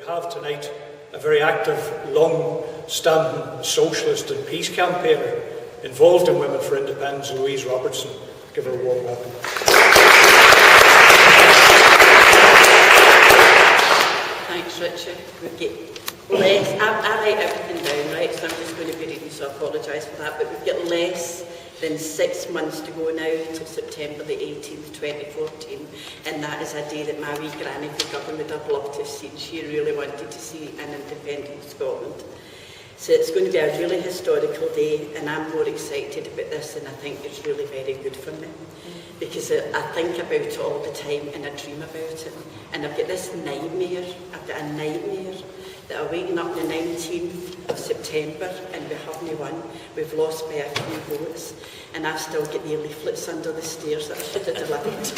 We have tonight a very active, long-standing socialist and peace campaigner involved in Women for Independence, Louise Robertson. Give her a warm welcome. Thanks, Richard. I write everything down, right, so I'm just going to be reading, so I apologise for that, but we've got less than 6 months to go now till September the 18th, 2014, and that is a day that my wee granny McGovern would have loved to have seen. She really wanted to see an independent Scotland. So it's going to be a really historical day, and I'm more excited about this, and I think it's really very good for me. Because I think about it all the time, and I dream about it. And I've got this nightmare, that I'm waking up the 19th of September, and we haven't won. We've lost by a few votes, and I've still got the leaflets under the stairs that I should have delivered.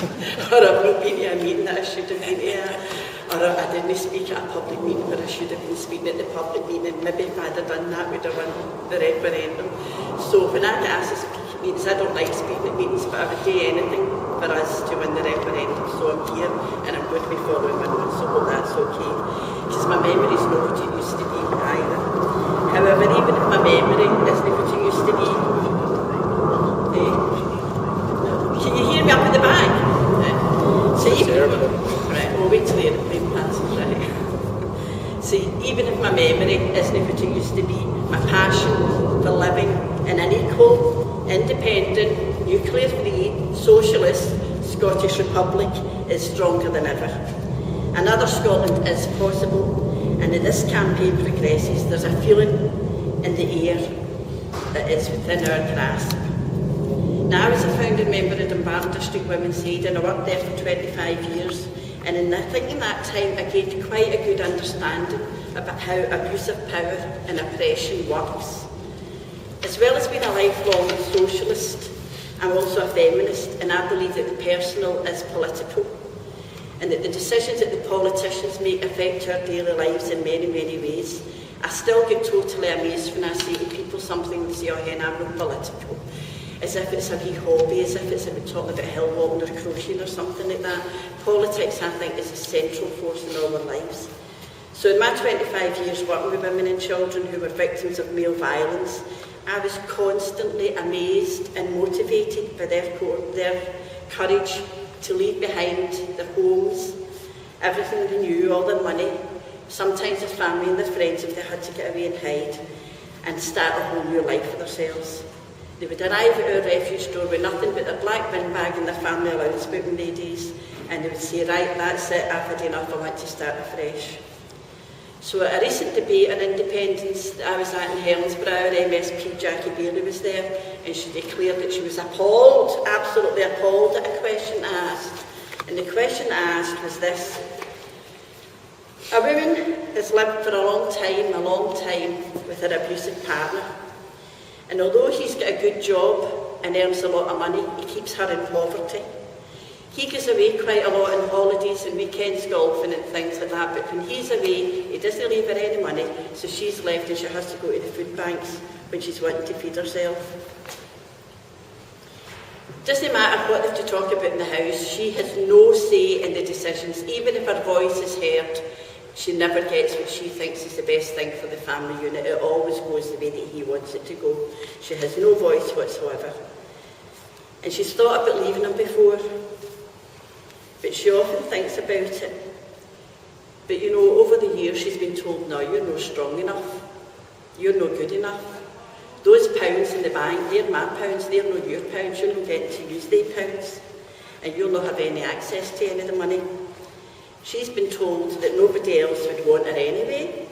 Or I've not been to a meeting that I should have been to. Or I didn't speak at a public meeting where I should have been speaking at the public meeting. Maybe if I'd have done that, we'd have won the referendum. So when I get asked to speak at meetings, I don't like speaking at meetings, but I would do anything for us to win the referendum. So I'm here, and I'm going to be following one, so hope that's okay. Because my memory is not what it used to be either. However, even if my memory isn't what it used to be, can you hear me up at the back? So we'll wait till the aeroplane passes, right? So even if my memory isn't what it used to be, my passion for living in an equal, independent, nuclear-free, socialist Scottish Republic is stronger than ever. Another Scotland is possible, and as this campaign progresses, there's a feeling in the air that is within our grasp. Now, I was a founding member of Dumbarton District Women's Aid, and I worked there for 25 years, and in that time I gained quite a good understanding about how abuse of power and oppression works. As well as being a lifelong socialist, I'm also a feminist, and I believe that the personal is political, and that the decisions that the politicians make affect our daily lives in many, many ways. I still get totally amazed when I say to people something, they say, oh, hen, I'm not political. As if it's a wee hobby, as if it's about talking about hill walking or crocheting or something like that. Politics, I think, is a central force in all our lives. So in my 25 years working with women and children who were victims of male violence, I was constantly amazed and motivated by their courage to leave behind their homes, everything they knew, all their money, sometimes their family and their friends if they had to get away and hide, and start a whole new life for themselves. They would arrive at our refuge door with nothing but their black bin bag and their family allowance book in their days, and they would say, right, that's it, I've had enough, I want to start afresh. So at a recent debate on independence that I was at in Helensburgh, our MSP Jackie Bailey was there, and she declared that she was appalled, absolutely appalled at a question asked. And the question asked was this: a woman has lived for a long time with her abusive partner, and although he's got a good job and earns a lot of money, he keeps her in poverty. He goes away quite a lot on holidays and weekends golfing and things like that, but when he's away, he doesn't leave her any money, so she's left and she has to go to the food banks when she's wanting to feed herself. Doesn't matter what they have to talk about in the house, she has no say in the decisions. Even if her voice is heard, she never gets what she thinks is the best thing for the family unit. It always goes the way that he wants it to go. She has no voice whatsoever. And she's thought about leaving him before, but she often thinks about it. But you know, over the years she's been told, no, you're not strong enough, you're not good enough. Those pounds in the bank, they're my pounds, they're not your pounds, you're not getting to use their pounds, and you'll not have any access to any of the money. She's been told that nobody else would want her anyway,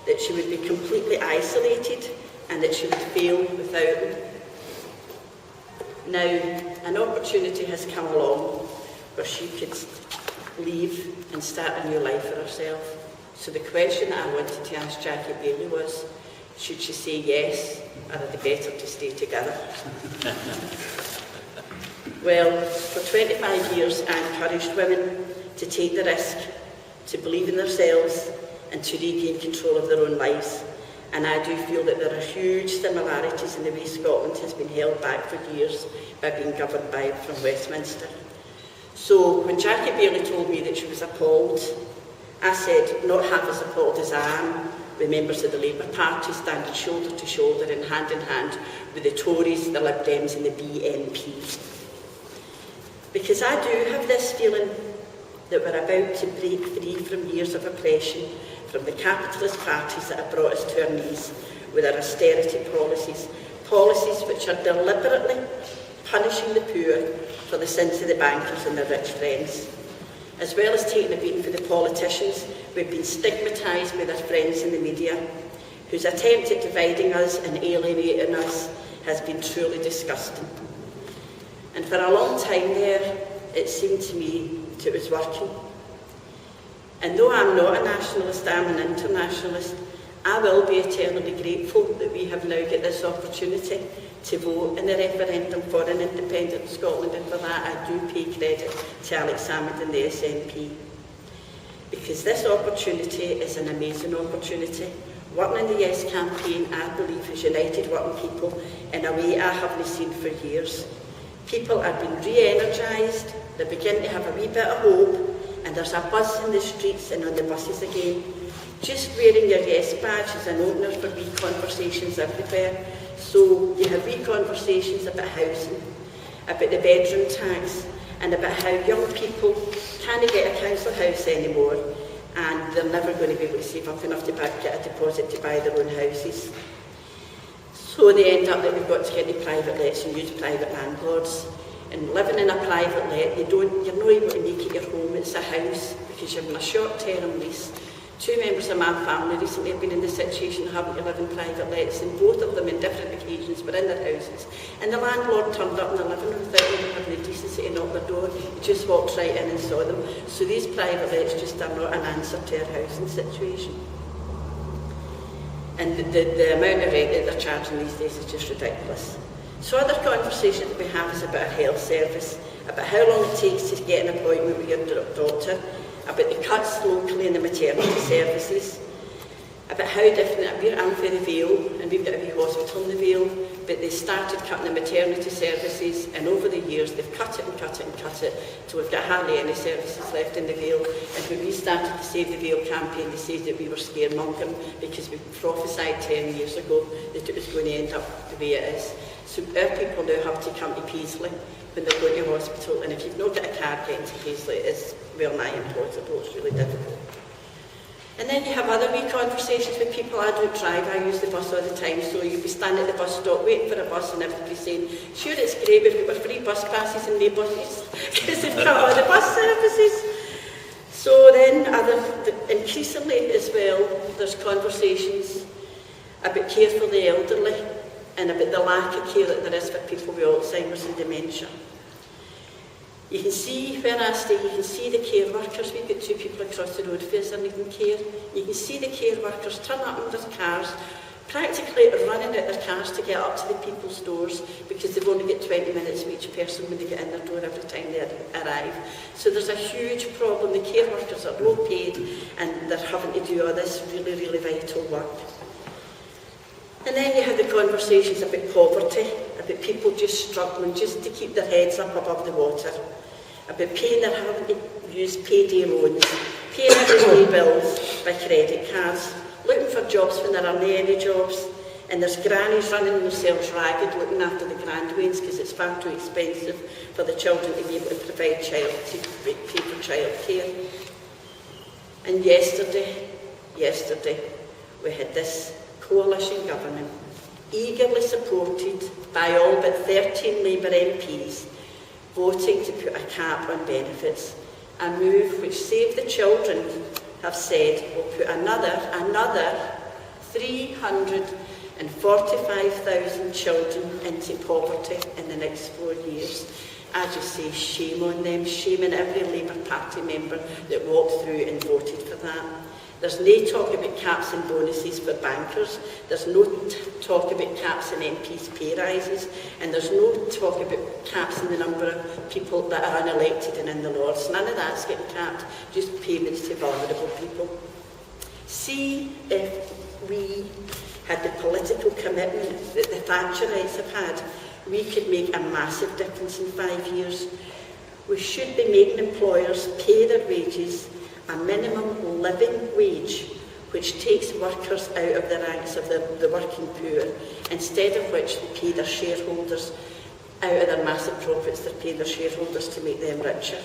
that she would be completely isolated, and that she would fail without him. Now, an opportunity has come along where she could leave and start a new life for herself. So the question I wanted to ask Jackie Bailey was, should she say yes, or are they better to stay together? Well, for 25 years I encouraged women to take the risk, to believe in themselves, and to regain control of their own lives. And I do feel that there are huge similarities in the way Scotland has been held back for years by being governed by from Westminster. So when Jackie Bailey told me that she was appalled I said, not half as appalled as I am with members of the Labour Party standing shoulder to shoulder and hand with the Tories, the Lib Dems and the BNP. Because I do have this feeling that we're about to break free from years of oppression from the capitalist parties that have brought us to our knees with their austerity policies, policies which are deliberately punishing the poor for the sins of the bankers and their rich friends. As well as taking a beating for the politicians, we've been stigmatised by their friends in the media, whose attempt at dividing us and alienating us has been truly disgusting. And for a long time there, it seemed to me that it was working. And though I'm not a nationalist, I'm an internationalist, I will be eternally grateful that we have now got this opportunity to vote in the referendum for an independent Scotland, and for that I do pay credit to Alex Salmond and the SNP. Because this opportunity is an amazing opportunity. Working in the Yes campaign, I believe, has united working people in a way I haven't seen for years. People are being re-energised, they're beginning to have a wee bit of hope, and there's a buzz in the streets and on the buses again. Just wearing your Yes badge is an opener for wee conversations everywhere. So you have wee conversations about housing, about the bedroom tax, and about how young people can't get a council house anymore, and they're never going to be able to save up enough to get a deposit to buy their own houses. So they end up that we've got to get the private lets and use private landlords. And living in a private let, you're not able to make it your home, it's a house, because you're in a short-term lease. 2 members of my family recently have been in the situation of having to live in private lets, and both of them on different occasions were in their houses. And the landlord turned up in the living room without even having the decency to knock their door. He just walked right in and saw them. So these private lets just are not an answer to our housing situation. And the amount of rent that they're charging these days is just ridiculous. So other conversation that we have is about our health service, about how long it takes to get an appointment with your doctor, about the cuts locally in the maternity services, about how different I'm for the Vale, and we've got a wee hospital in the Vale, but they started cutting the maternity services, and over the years they've cut it and cut it and cut it till we've got hardly any services left in the Vale. And when we started the Save the Vale campaign, they said that we were scaremongering because we prophesied 10 years ago that it was going to end up the way it is. So our people now have to come to Paisley when they're going to hospital, and if you've not got a car getting to Paisley, it's well nigh impossible, it's really difficult. And then you have other wee conversations with people. I don't drive, I use the bus all the time, so you'll be standing at the bus stop waiting for a bus and everybody saying, sure, it's great, we've got free bus passes and no buses, because they've cut all the bus services. So then increasingly as well, there's conversations about care for the elderly and about the lack of care that there is for people with Alzheimer's and dementia. You can see where I stay, you can see the care workers. We've got 2 people across the road for us are needing care. You can see the care workers turn up in their cars, practically running out their cars to get up to the people's doors, because they've only got 20 minutes with each person when they get in their door every time they arrive. So there's a huge problem. The care workers are low paid and they're having to do all this really, really vital work. And then you have the conversations about poverty, about people just struggling just to keep their heads up above the water, about paying their having to use payday loans, paying everyday bills by credit cards, looking for jobs when there aren't any jobs, and there's grannies running themselves ragged looking after the grandwains because it's far too expensive for the children to be able to provide pay for childcare. And yesterday, we had this coalition government, eagerly supported by all but 13 Labour MPs, voting to put a cap on benefits, a move which Save the Children have said will put another 345,000 children into poverty in the next 4 years. I just say shame on them, shame on every Labour Party member that walked through and voted for that. There's no talk about caps and bonuses for bankers, there's no talk about caps and MPs' pay rises, and there's no talk about caps in the number of people that are unelected and in the Lords. None of that's getting capped, just payments to vulnerable people. See if we had the political commitment that the Thatcherites have had, we could make a massive difference in 5 years. We should be making employers pay their wages a minimum living wage which takes workers out of the ranks of the working poor, instead of which they pay their shareholders out of their massive profits, they pay their shareholders to make them richer.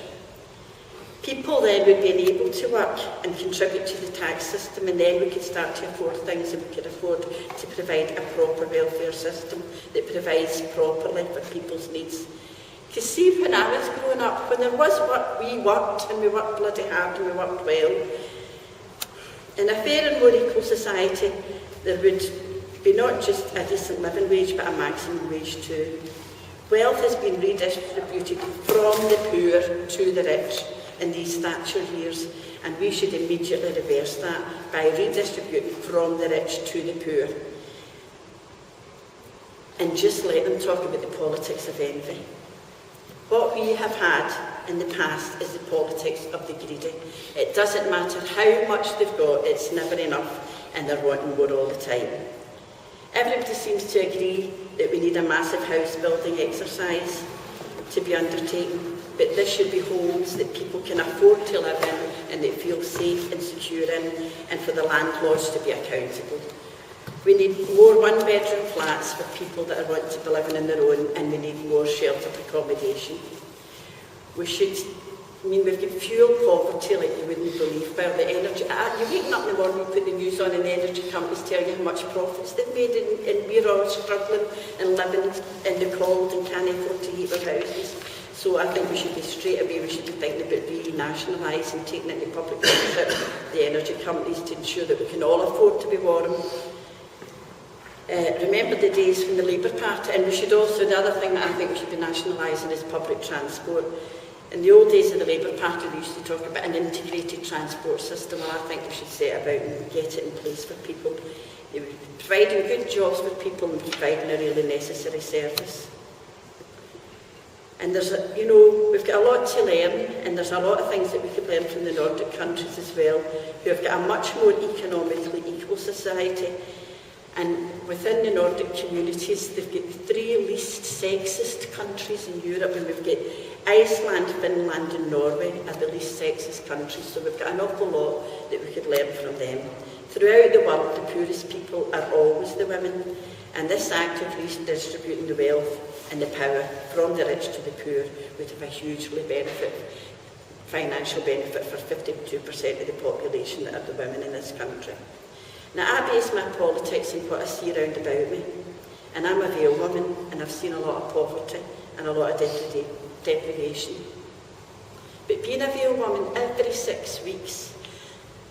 People then would be enabled to work and contribute to the tax system, and then we could start to afford things, and we could afford to provide a proper welfare system that provides properly for people's needs. To see, when I was growing up, when there was work, we worked, and we worked bloody hard, and we worked well. In a fair and more equal society, there would be not just a decent living wage, but a maximum wage too. Wealth has been redistributed from the poor to the rich in these Thatcher years, and we should immediately reverse that by redistributing from the rich to the poor. And just let them talk about the politics of envy. What we have had in the past is the politics of the greedy. It doesn't matter how much they've got, it's never enough, and they're wanting more all the time. Everybody seems to agree that we need a massive house building exercise to be undertaken, but this should be homes that people can afford to live in and that feel safe and secure in, and for the landlords to be accountable. We need more one-bedroom flats for people that are wanting to be living on their own, and we need more sheltered accommodation. We've got fuel poverty like you wouldn't believe. Well, the energy, you're waking up in the morning, you put the news on, and the energy companies tell you how much profits they've made, and we're all struggling and living in the cold and can't afford to heat our houses. So I think we should be straight away, we should be thinking about renationalising, taking into public ownership the energy companies to ensure that we can all afford to be warm. Remember the days from the Labour Party, and we should also, the other thing that I think we should be nationalising is public transport. In the old days of the Labour Party, they used to talk about an integrated transport system, and I think we should set about and get it in place for people. They would be providing good jobs for people and providing a really necessary service. And there's, we've got a lot to learn, and there's a lot of things that we could learn from the Nordic countries as well, who have got a much more economically equal society. And within the Nordic communities, they've got the 3 least sexist countries in Europe, and we've got Iceland, Finland and Norway are the least sexist countries, so we've got an awful lot that we could learn from them. Throughout the world, the poorest people are always the women, and this act of redistributing the wealth and the power from the rich to the poor would have a hugely financial benefit for 52% of the population that are the women in this country. Now, I base my politics on what I see around about me, and I'm a Vale woman, and I've seen a lot of poverty and a lot of deprivation. But being a Vale woman, every 6 weeks,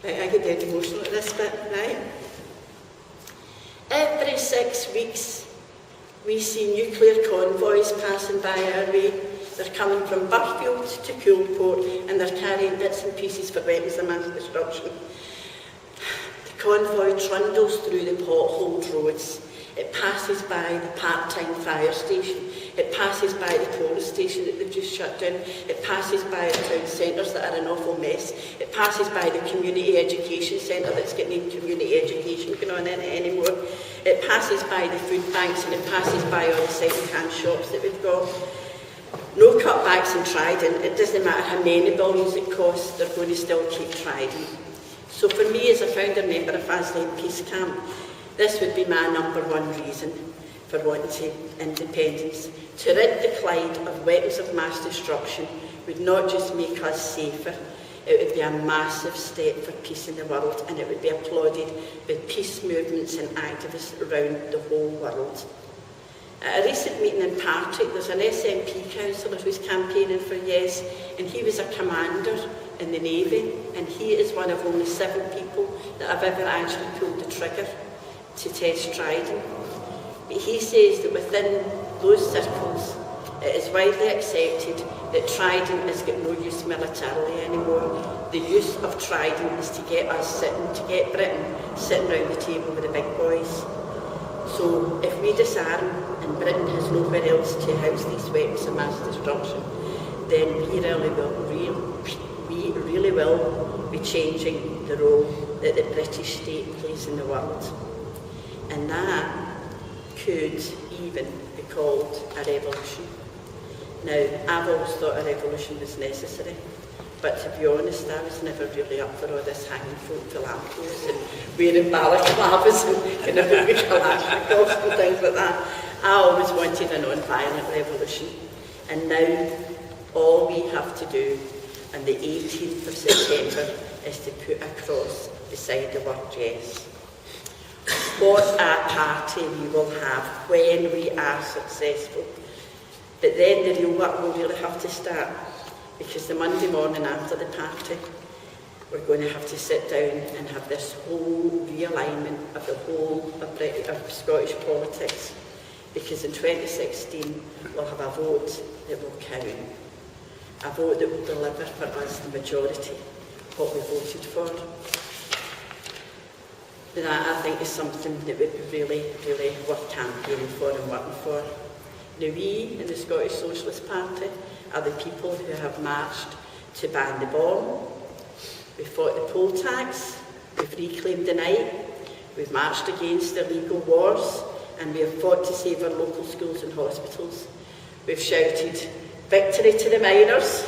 right, I get dead emotional at this bit, right? Every 6 weeks, we see nuclear convoys passing by our way. They're coming from Burfield to Coolport, and they're carrying bits and pieces for weapons of mass destruction. Convoy trundles through the potholed roads. It passes by the part-time fire station. It passes by the police station that they've just shut down. It passes by the town centres that are an awful mess. It passes by the community education centre that's got no community education going on in it anymore. It passes by the food banks, and it passes by all the second-hand shops that we've got. No cutbacks in Trident. It doesn't matter how many billions it costs, they're going to still keep Trident. So for me, as a founder member of Aslan Peace Camp, this would be my #1 reason for wanting independence. To rid the Clyde of weapons of mass destruction would not just make us safer, it would be a massive step for peace in the world, and it would be applauded by peace movements and activists around the whole world. At a recent meeting in Partick, there's an SNP councillor who's campaigning for yes, and he was a commander in the Navy, and he is one of only 7 people that have ever actually pulled the trigger to test Trident. But he says that within those circles, it is widely accepted that Trident has got no use militarily anymore. The use of Trident is to get Britain sitting round the table with the big boys. So if we disarm and Britain has nowhere else to house these weapons of mass destruction, then we really will be changing the role that the British state plays in the world. And that could even be called a revolution. Now, I've always thought a revolution was necessary, But to be honest, I was never really up for all this hanging folk to lampposts and wearing balaclavas and kind of Kalashnikovs and things like that. I always wanted a non-violent revolution. And now all we have to do on the 18th of September is to put a cross beside the word yes. What a party we will have when we are successful. But then the real work will really have to start, because the Monday morning after the party, we're going to have to sit down and have this whole realignment of the whole of Scottish politics. Because in 2016, we'll have a vote that will count. A vote that will deliver for us the majority, what we voted for. That, I think, is something that would be really, really worth campaigning for and working for. Now, we in the Scottish Socialist Party are the people who have marched to ban the bomb. We've fought the poll tax, we've reclaimed the night, we've marched against illegal wars, and we have fought to save our local schools and hospitals. We've shouted victory to the miners,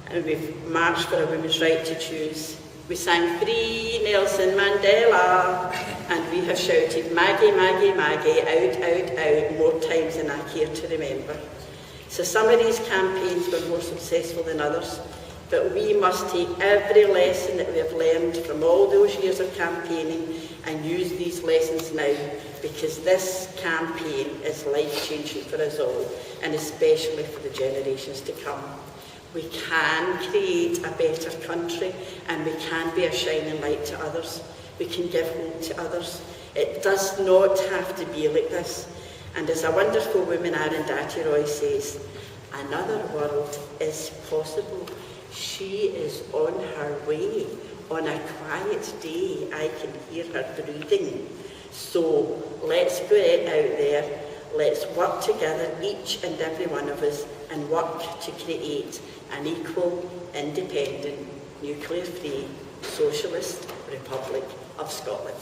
and we've marched for a women's right to choose. We sang Free Nelson Mandela, and we have shouted Maggie, Maggie, Maggie, out, out, out, more times than I care to remember. So some of these campaigns were more successful than others, but we must take every lesson that we have learned from all those years of campaigning and use these lessons now, because this campaign is life-changing for us all, and especially for the generations to come. We can create a better country, and we can be a shining light to others. We can give hope to others. It does not have to be like this. And as a wonderful woman, Arundhati Roy, says, another world is possible. She is on her way. On a quiet day, I can hear her breathing. So let's go out there. Let's work together, each and every one of us, and work to create an equal, independent, nuclear-free, socialist Republic of Scotland.